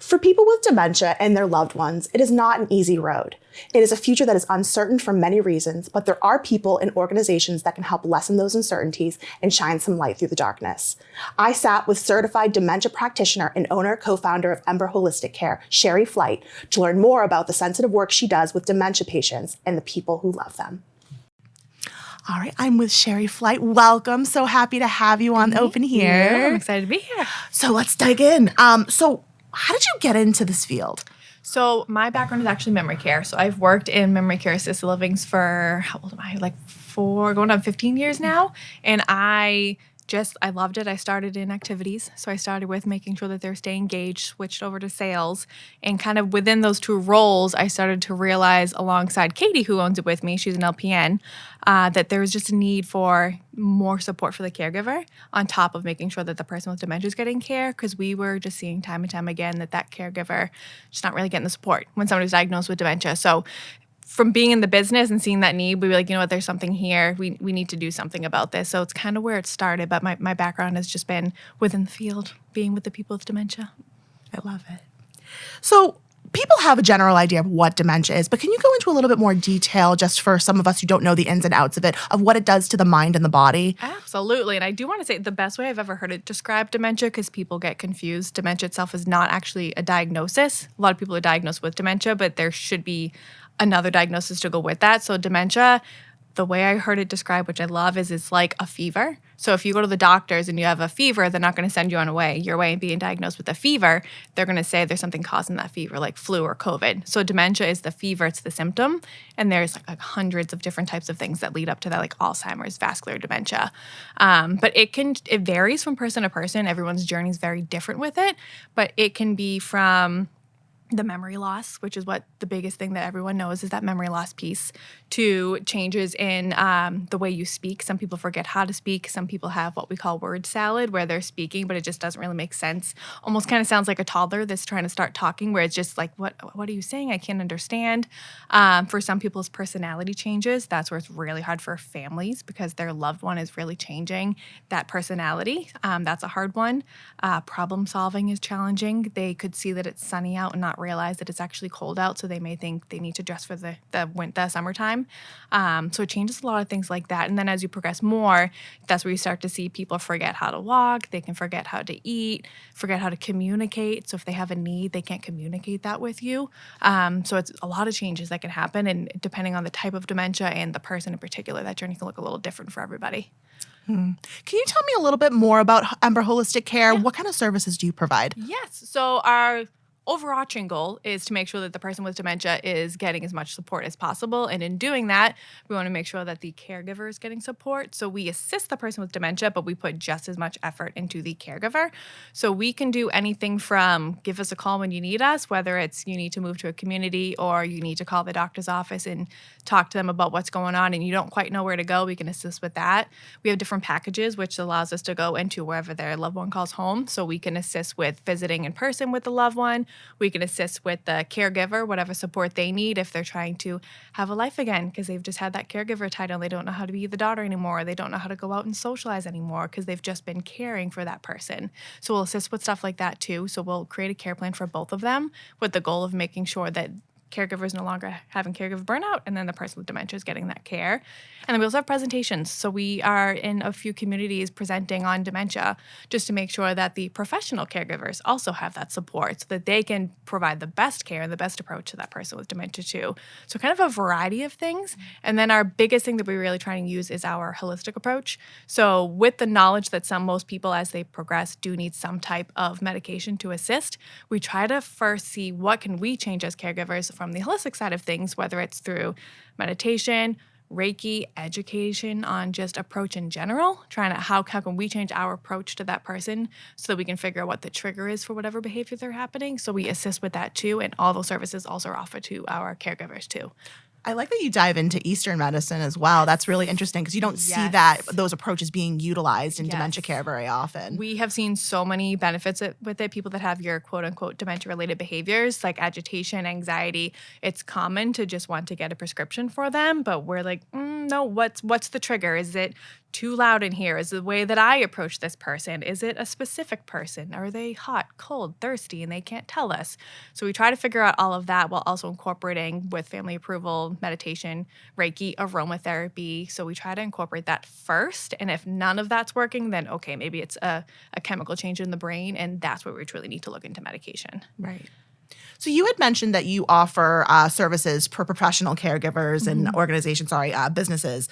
For people with dementia and their loved ones, it is not an easy road. It is a future that is uncertain for many reasons, but there are people and organizations that can help lessen those uncertainties and shine some light through the darkness. I sat with Certified Dementia Practitioner and co-founder of Ember Holistic Care, Shari Flight, to learn more about the sensitive work she does with dementia patients and the people who love them. All right, I'm with Shari Flight. Welcome. So happy to have you on Open here. Yeah, I'm excited to be here. So let's dig in. So how did you get into this field? So my background is actually memory care. So I've worked in memory care assisted livings for, how old am I? Like 4, going on 15 years now. And I loved it. I started in activities. So I started with making sure that they're staying engaged, switched over to sales. And kind of within those two roles, I started to realize alongside Katie, who owns it with me, she's an LPN, that there was just a need for more support for the caregiver on top of making sure that the person with dementia is getting care, because we were just seeing time and time again that caregiver just not really getting the support when somebody was diagnosed with dementia. So from being in the business and seeing that need, we were like, you know what, there's something here. We need to do something about this. So it's kind of where it started. But my background has just been within the field, being with the people with dementia. I love it. So people have a general idea of what dementia is, but can you go into a little bit more detail just for some of us who don't know the ins and outs of it, of what it does to the mind and the body? Absolutely. And I do want to say the best way I've ever heard it describe dementia, because people get confused, dementia itself is not actually a diagnosis. A lot of people are diagnosed with dementia, but there should be another diagnosis to go with that. So dementia, the way I heard it described, which I love, is it's like a fever. So if you go to the doctors and you have a fever, they're not going to send you on your way and being diagnosed with a fever. They're going to say there's something causing that fever, like flu or COVID. So dementia is the fever, it's the symptom. And there's like hundreds of different types of things that lead up to that, like Alzheimer's, vascular dementia. But it varies from person to person. Everyone's journey is very different with it. But it can be from the memory loss, which is what the biggest thing that everyone knows is that memory loss piece, to changes in the way you speak. Some people forget how to speak. Some people have what we call word salad, where they're speaking, but it just doesn't really make sense. Almost kind of sounds like a toddler that's trying to start talking, where it's just like, what are you saying? I can't understand. For some people's personality changes, that's where it's really hard for families, because their loved one is really changing that personality. That's a hard one. Problem solving is challenging. They could see that it's sunny out and not realize that it's actually cold out, so they may think they need to dress for the summertime. So it changes a lot of things like that. And then as you progress more, that's where you start to see people forget how to walk, they can forget how to eat, forget how to communicate. So if they have a need, they can't communicate that with you. So it's a lot of changes that can happen, and depending on the type of dementia and the person in particular, that journey can look a little different for everybody. Can you tell me a little bit more about Ember Holistic Care? Yeah. What kind of services do you provide? Yes. So our overarching goal is to make sure that the person with dementia is getting as much support as possible. And in doing that, we want to make sure that the caregiver is getting support. So we assist the person with dementia, but we put just as much effort into the caregiver. So we can do anything from give us a call when you need us, whether it's you need to move to a community or you need to call the doctor's office and talk to them about what's going on and you don't quite know where to go. We can assist with that. We have different packages, which allows us to go into wherever their loved one calls home. So we can assist with visiting in person with the loved one. We can assist with the caregiver, whatever support they need if they're trying to have a life again, because they've just had that caregiver title and they don't know how to be the daughter anymore. They don't know how to go out and socialize anymore because they've just been caring for that person. So we'll assist with stuff like that too. So we'll create a care plan for both of them with the goal of making sure that caregivers no longer having caregiver burnout, and then the person with dementia is getting that care. And then we also have presentations. So we are in a few communities presenting on dementia just to make sure that the professional caregivers also have that support so that they can provide the best care and the best approach to that person with dementia too. So kind of a variety of things. And then our biggest thing that we really try and use is our holistic approach. So with the knowledge that most people as they progress do need some type of medication to assist, we try to first see what can we change as caregivers from the holistic side of things, whether it's through meditation, Reiki, education on just approach in general, trying to how can we change our approach to that person so that we can figure out what the trigger is for whatever behavior they're happening. So we assist with that too, and all those services also are offered to our caregivers too. I like that you dive into Eastern medicine as well. That's really interesting because you don't see those approaches being utilized in dementia care very often. We have seen so many benefits with it. People that have your quote-unquote dementia-related behaviors like agitation, anxiety, it's common to just want to get a prescription for them, but we're like, no, what's the trigger? Is it too loud in here? Is the way that I approach this person? Is it a specific person? Are they hot, cold, thirsty, and they can't tell us? So we try to figure out all of that while also incorporating with family approval, meditation, Reiki, aromatherapy. So we try to incorporate that first. And if none of that's working, then okay, maybe it's a chemical change in the brain, and that's where we truly need to look into medication. Right. So you had mentioned that you offer services for professional caregivers and businesses.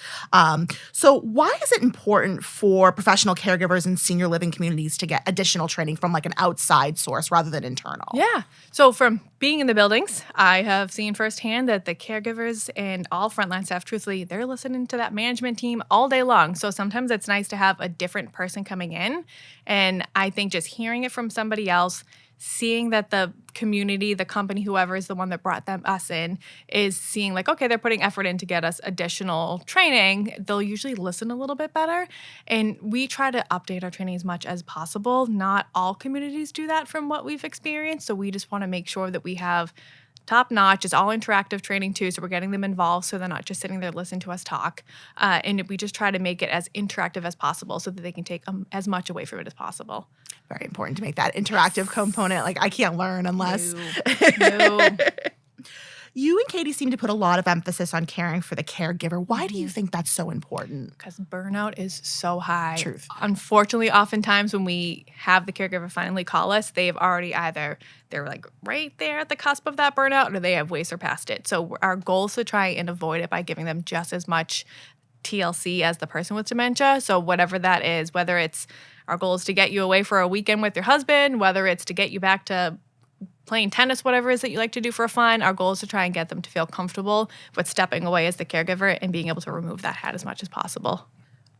So why is it important for professional caregivers in senior living communities to get additional training from like an outside source rather than internal? Yeah. So from being in the buildings, I have seen firsthand that the caregivers and all frontline staff, truthfully, they're listening to that management team all day long. So sometimes it's nice to have a different person coming in. And I think just hearing it from somebody else, seeing that the community, the company, whoever is the one that brought us in, is seeing like, okay, they're putting effort in to get us additional training, they'll usually listen a little bit better. And we try to update our training as much as possible. Not all communities do that from what we've experienced. So we just want to make sure that we have top notch. It's all interactive training too, so we're getting them involved so they're not just sitting there listening to us talk. And we just try to make it as interactive as possible so that they can take as much away from it as possible. Very important to make that interactive component. Like I can't learn unless. No. You and Katie seem to put a lot of emphasis on caring for the caregiver. Why do you think that's so important? Because burnout is so high. Truth. Unfortunately, oftentimes when we have the caregiver finally call us, they've already they're like right there at the cusp of that burnout, or they have way surpassed it. So our goal is to try and avoid it by giving them just as much TLC as the person with dementia. So whatever that is, whether it's our goal is to get you away for a weekend with your husband, whether it's to get you back to playing tennis, whatever it is that you like to do for fun, our goal is to try and get them to feel comfortable with stepping away as the caregiver and being able to remove that hat as much as possible.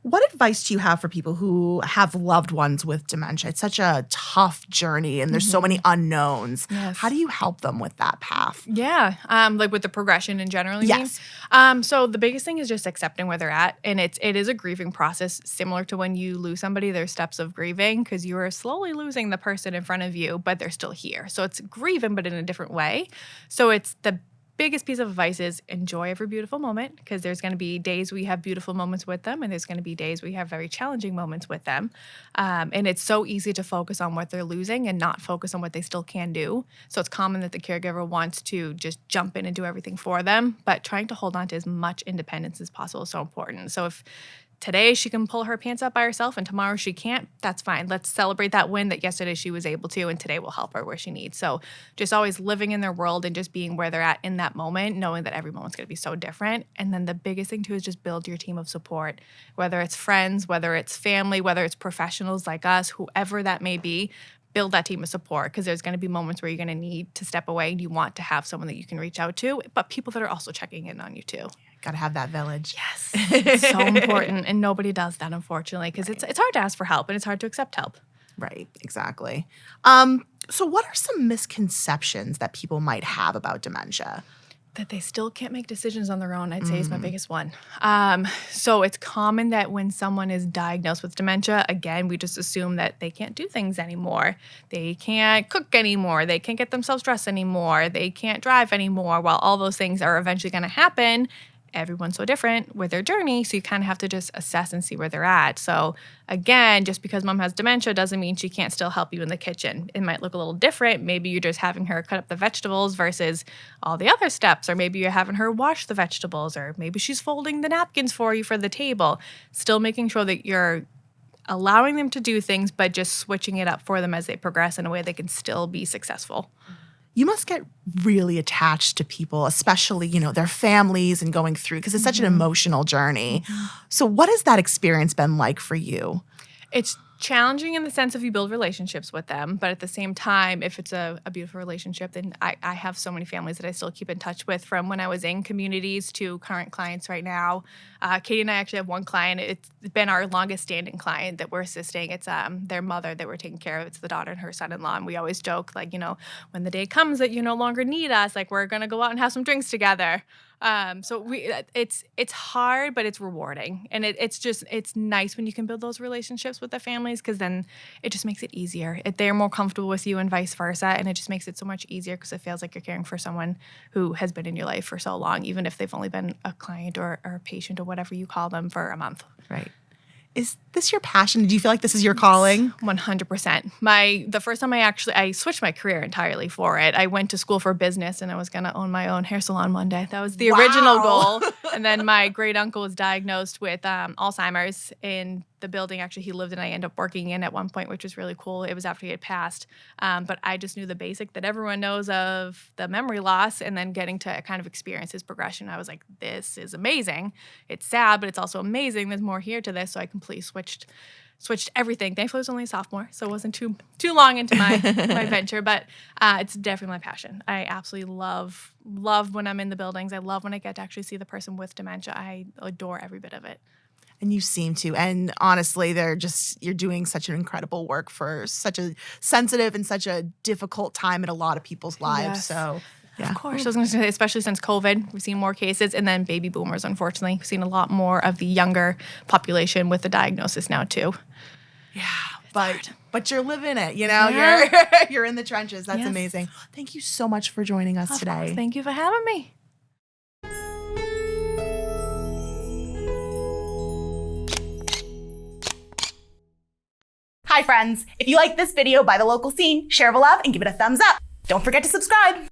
What advice do you have for people who have loved ones with dementia? It's such a tough journey and there's so many unknowns. Yes. How do you help them with that path? Yeah, like with the progression in general, you Yes. mean? So the biggest thing is just accepting where they're at, and it is a grieving process similar to when you lose somebody. There's steps of grieving because you are slowly losing the person in front of you, but they're still here. So it's grieving, but in a different way. So it's the biggest piece of advice is enjoy every beautiful moment, because there's going to be days we have beautiful moments with them, and there's going to be days we have very challenging moments with them. And it's so easy to focus on what they're losing and not focus on what they still can do. So it's common that the caregiver wants to just jump in and do everything for them, but trying to hold on to as much independence as possible is so important. So if today she can pull her pants up by herself and tomorrow she can't, that's fine. Let's celebrate that win that yesterday she was able to, and today will help her where she needs. So just always living in their world and just being where they're at in that moment, knowing that every moment's going to be so different. And then the biggest thing too is just build your team of support, whether it's friends, whether it's family, whether it's professionals like us, whoever that may be. Build that team of support, because there's going to be moments where you're going to need to step away and you want to have someone that you can reach out to, but people that are also checking in on you too. Got to have that village. Yes, it's so important, and nobody does that, unfortunately, because it's hard to ask for help and it's hard to accept help. Right, exactly. So what are some misconceptions that people might have about dementia? That they still can't make decisions on their own, I'd say is my biggest one. So it's common that when someone is diagnosed with dementia, again, we just assume that they can't do things anymore. They can't cook anymore. They can't get themselves dressed anymore. They can't drive anymore. While all those things are eventually going to happen, everyone's so different with their journey, so you kind of have to just assess and see where they're at. So again, just because mom has dementia doesn't mean she can't still help you in the kitchen. It might look a little different. Maybe you're just having her cut up the vegetables versus all the other steps, or maybe you're having her wash the vegetables, or maybe she's folding the napkins for you for the table. Still making sure that you're allowing them to do things, but just switching it up for them as they progress in a way they can still be successful. You must get really attached to people, especially, their families and going through, because it's such an emotional journey. So what has that experience been like for you? It's challenging in the sense of you build relationships with them, but at the same time, if it's a beautiful relationship, then I have so many families that I still keep in touch with from when I was in communities to current clients right now. Katie and I actually have one client. It's been our longest standing client that we're assisting. It's their mother that we're taking care of. It's the daughter and her son-in-law. And we always joke, like, when the day comes that you no longer need us, like, we're going to go out and have some drinks together. So it's hard, but it's rewarding. And it's nice when you can build those relationships with the families, because then it just makes it easier. They're more comfortable with you and vice versa. And it just makes it so much easier because it feels like you're caring for someone who has been in your life for so long, even if they've only been a client or a patient or whatever you call them for a month. Right. Is this your passion? Do you feel like this is your calling? 100%. The first time I switched my career entirely for it. I went to school for business and I was going to own my own hair salon one day. That was the original goal. And then my great uncle was diagnosed with Alzheimer's in the building actually he lived in. I ended up working in at one point, which was really cool. It was after he had passed. But I just knew the basic that everyone knows of the memory loss, and then getting to kind of experience his progression. I was like, this is amazing. It's sad, but it's also amazing. There's more here to this. So I completely switched everything. Thankfully, I was only a sophomore, so it wasn't too long into my venture, but it's definitely my passion. I absolutely love when I'm in the buildings. I love when I get to actually see the person with dementia. I adore every bit of it. And you seem to. And honestly, you're doing such an incredible work for such a sensitive and such a difficult time in a lot of people's lives. Yes. So, yeah. Of course. I was going to say, especially since COVID, we've seen more cases. And then baby boomers, unfortunately. We've seen a lot more of the younger population with the diagnosis now, too. Yeah. But you're living it, you're in the trenches. That's amazing. Thank you so much for joining us today. Course. Thank you for having me. Hi friends, if you like this video by The Local Scene, share the love and give it a thumbs up. Don't forget to subscribe.